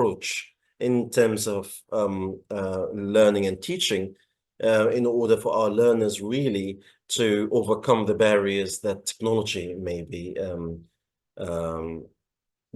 approach in terms of learning and teaching in order for our learners really to overcome the barriers that technology may be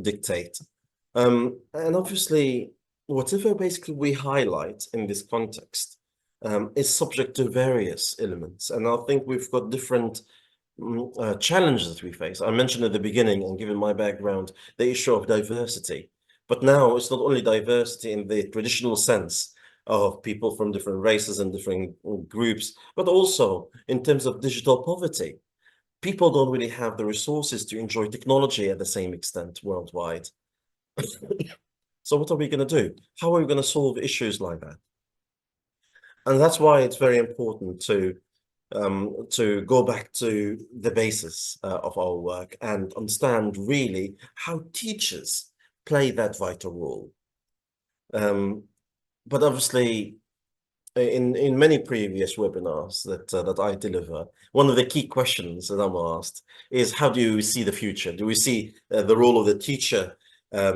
dictate. And obviously, whatever basically we highlight in this context is subject to various elements. And I think we've got different challenges that we face. I mentioned at the beginning, and given my background, the issue of diversity. But now it's not only diversity in the traditional sense of people from different races and different groups, but also in terms of digital poverty. People don't really have the resources to enjoy technology at the same extent worldwide. So what are we going to do? How are we going to solve issues like that? And that's why it's very important to go back to the basis of our work and understand really how teachers play that vital role. But obviously, in many previous webinars that I deliver, one of the key questions that I'm asked is, how do you see the future? Do we see the role of the teacher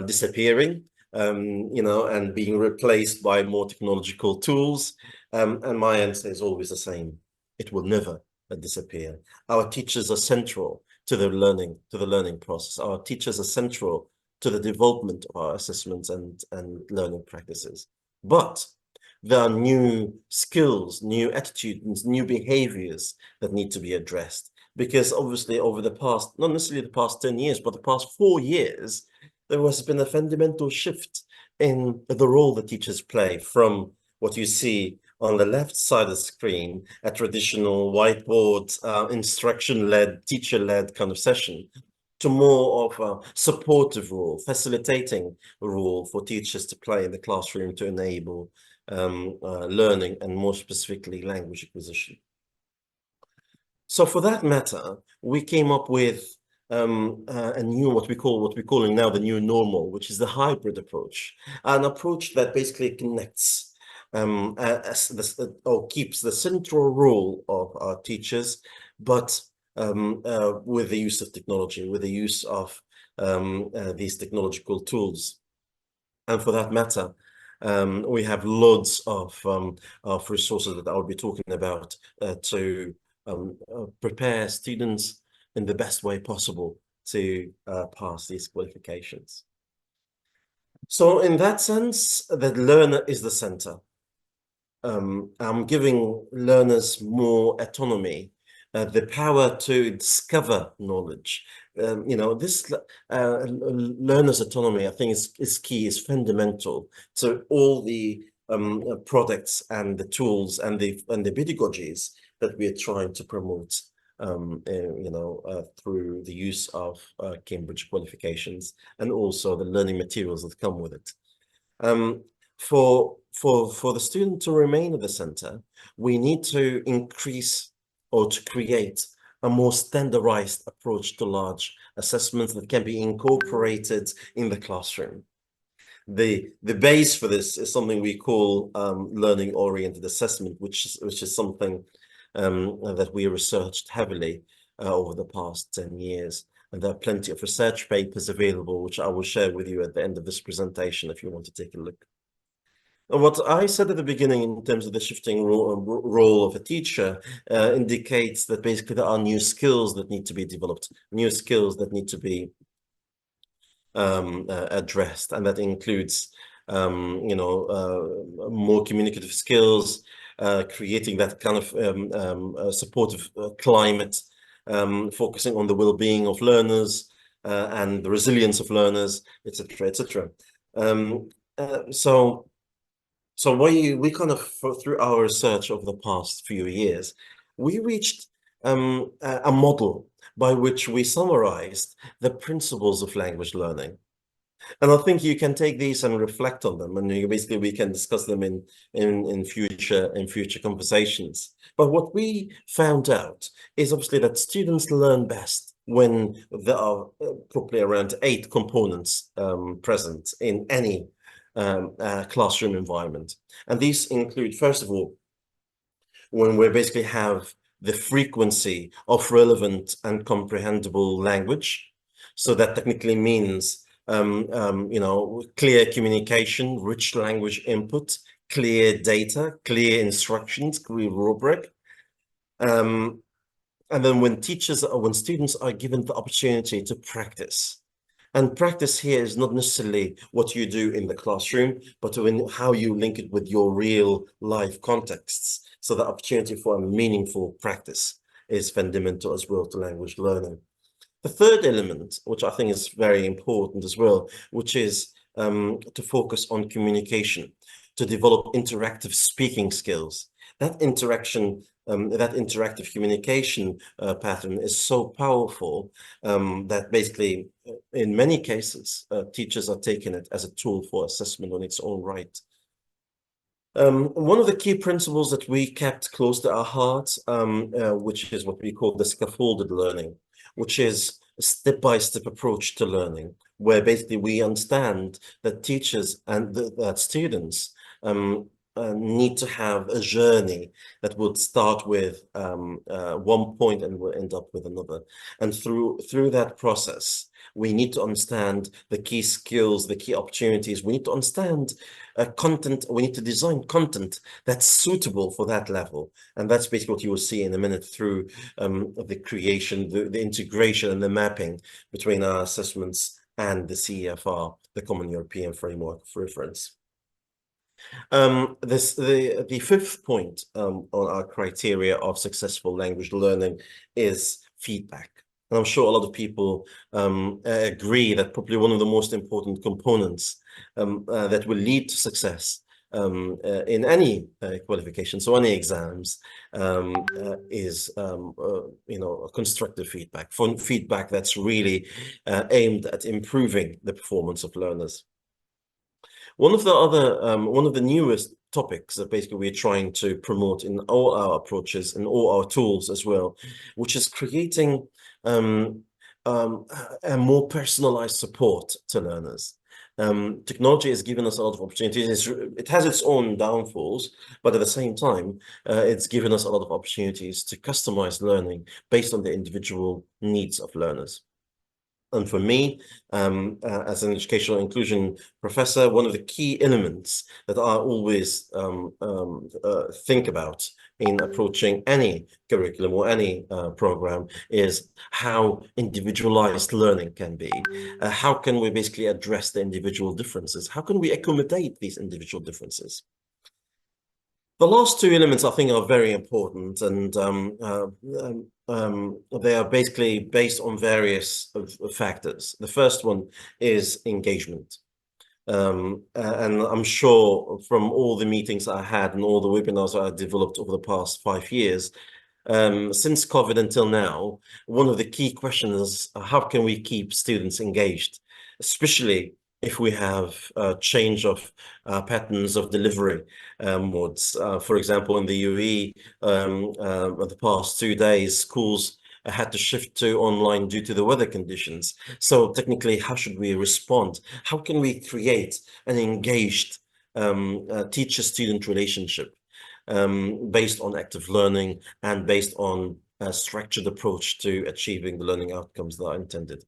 disappearing, and being replaced by more technological tools? And my answer is always the same. It will never disappear. Our teachers are central to the learning process. Our teachers are central to the development of our assessments and learning practices. But there are new skills, new attitudes, new behaviors that need to be addressed. Because obviously over the past, not necessarily the past 10 years, but the past 4 years, there has been a fundamental shift in the role that teachers play from what you see on the left side of the screen, a traditional whiteboard, instruction-led, teacher-led kind of session, to more of a supportive role, facilitating role for teachers to play in the classroom to enable learning, and more specifically language acquisition. So for that matter, we came up with a new, what we're calling now the new normal, which is the hybrid approach, an approach that basically connects or keeps the central role of our teachers, but with the use of technology, with the use of these technological tools. And for that matter, we have loads of resources that I'll be talking about to prepare students in the best way possible to pass these qualifications. So in that sense, the learner is the center. I'm giving learners more autonomy, the power to discover knowledge. This learner's autonomy, I think, is key, is fundamental to all the products and the tools and the pedagogies that we are trying to promote, through the use of Cambridge qualifications and also the learning materials that come with it. For the student to remain at the center, we need to increase or to create a more standardized approach to large assessments that can be incorporated in the classroom. The base for this is something we call learning-oriented assessment, which is something that we researched heavily over the past 10 years. And there are plenty of research papers available, which I will share with you at the end of this presentation if you want to take a look. And what I said at the beginning in terms of the shifting role of a teacher indicates that basically there are new skills that need to be developed, new skills that need to be addressed, and that includes more communicative skills, creating that kind of supportive climate, focusing on the well-being of learners and the resilience of learners, etc., etc. So we kind of, through our research over the past few years, we reached a model by which we summarized the principles of language learning. And I think you can take these and reflect on them, and basically we can discuss them in future conversations. But what we found out is obviously that students learn best when there are probably around 8 components present in any classroom environment. And these include, first of all, when we basically have the frequency of relevant and comprehensible language. So that technically means clear communication, rich language input, clear data, clear instructions, clear rubric. And then when students are given the opportunity to practice, and practice here is not necessarily what you do in the classroom, but how you link it with your real life contexts. So the opportunity for a meaningful practice is fundamental as well to language learning. The third element, which I think is very important as well, which is to focus on communication, to develop interactive speaking skills. That interactive communication pattern is so powerful that basically, in many cases, teachers are taking it as a tool for assessment on its own right. One of the key principles that we kept close to our hearts, which is what we call the scaffolded learning, which is a step-by-step approach to learning, where basically we understand that teachers and that students need to have a journey that would start with one point and will end up with another. And through that process, we need to understand the key skills, the key opportunities. We need to understand content. We need to design content that's suitable for that level. And that's basically what you will see in a minute through the creation, the integration and the mapping between our assessments and the CEFR, the Common European Framework of Reference. The fifth point on our criteria of successful language learning is feedback. And I'm sure a lot of people agree that probably one of the most important components that will lead to success in any qualification, so any exams, is constructive feedback, feedback that's really aimed at improving the performance of learners. One of the newest topics that basically we're trying to promote in all our approaches and all our tools as well, which is creating a more personalized support to learners. Technology has given us a lot of opportunities. It has its own downfalls, but at the same time, it's given us a lot of opportunities to customize learning based on the individual needs of learners. And for me, as an educational inclusion professor, one of the key elements that I always think about in approaching any curriculum or any program is how individualized learning can be. How can we basically address the individual differences? How can we accommodate these individual differences? The last two elements I think are very important, and they are basically based on various factors. The first one is engagement. And I'm sure from all the meetings I had and all the webinars I developed over the past 5 years, since COVID until now, one of the key questions is how can we keep students engaged, especially if we have a change of patterns of delivery modes. For example, in the UAE, the past 2 days, schools had to shift to online due to the weather conditions. So technically, how should we respond? How can we create an engaged teacher-student relationship based on active learning and based on a structured approach to achieving the learning outcomes that are intended?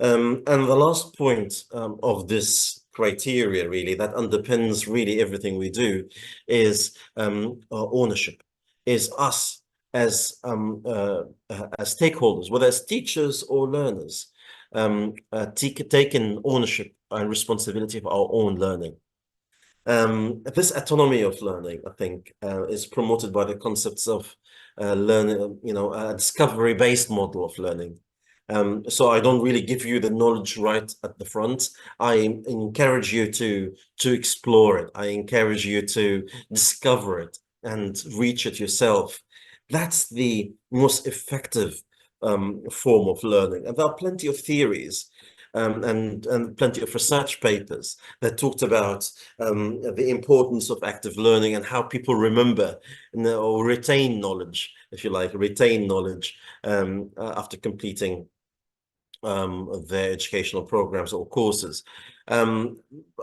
And the last point of this criteria really that underpins really everything we do is ownership, is us as stakeholders, whether as teachers or learners, taking ownership and responsibility of our own learning. This autonomy of learning, I think, is promoted by the concepts of learning, a discovery-based model of learning. So I don't really give you the knowledge right at the front. I encourage you to explore it. I encourage you to discover it and reach it yourself. That's the most effective form of learning. And there are plenty of theories and plenty of research papers that talked about the importance of active learning and how people remember or retain knowledge, if you like, after completing their educational programs or courses. And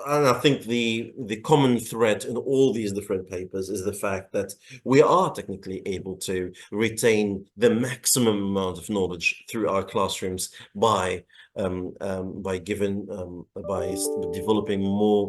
I think the common thread in all these different papers is the fact that we are technically able to retain the maximum amount of knowledge through our classrooms by by developing more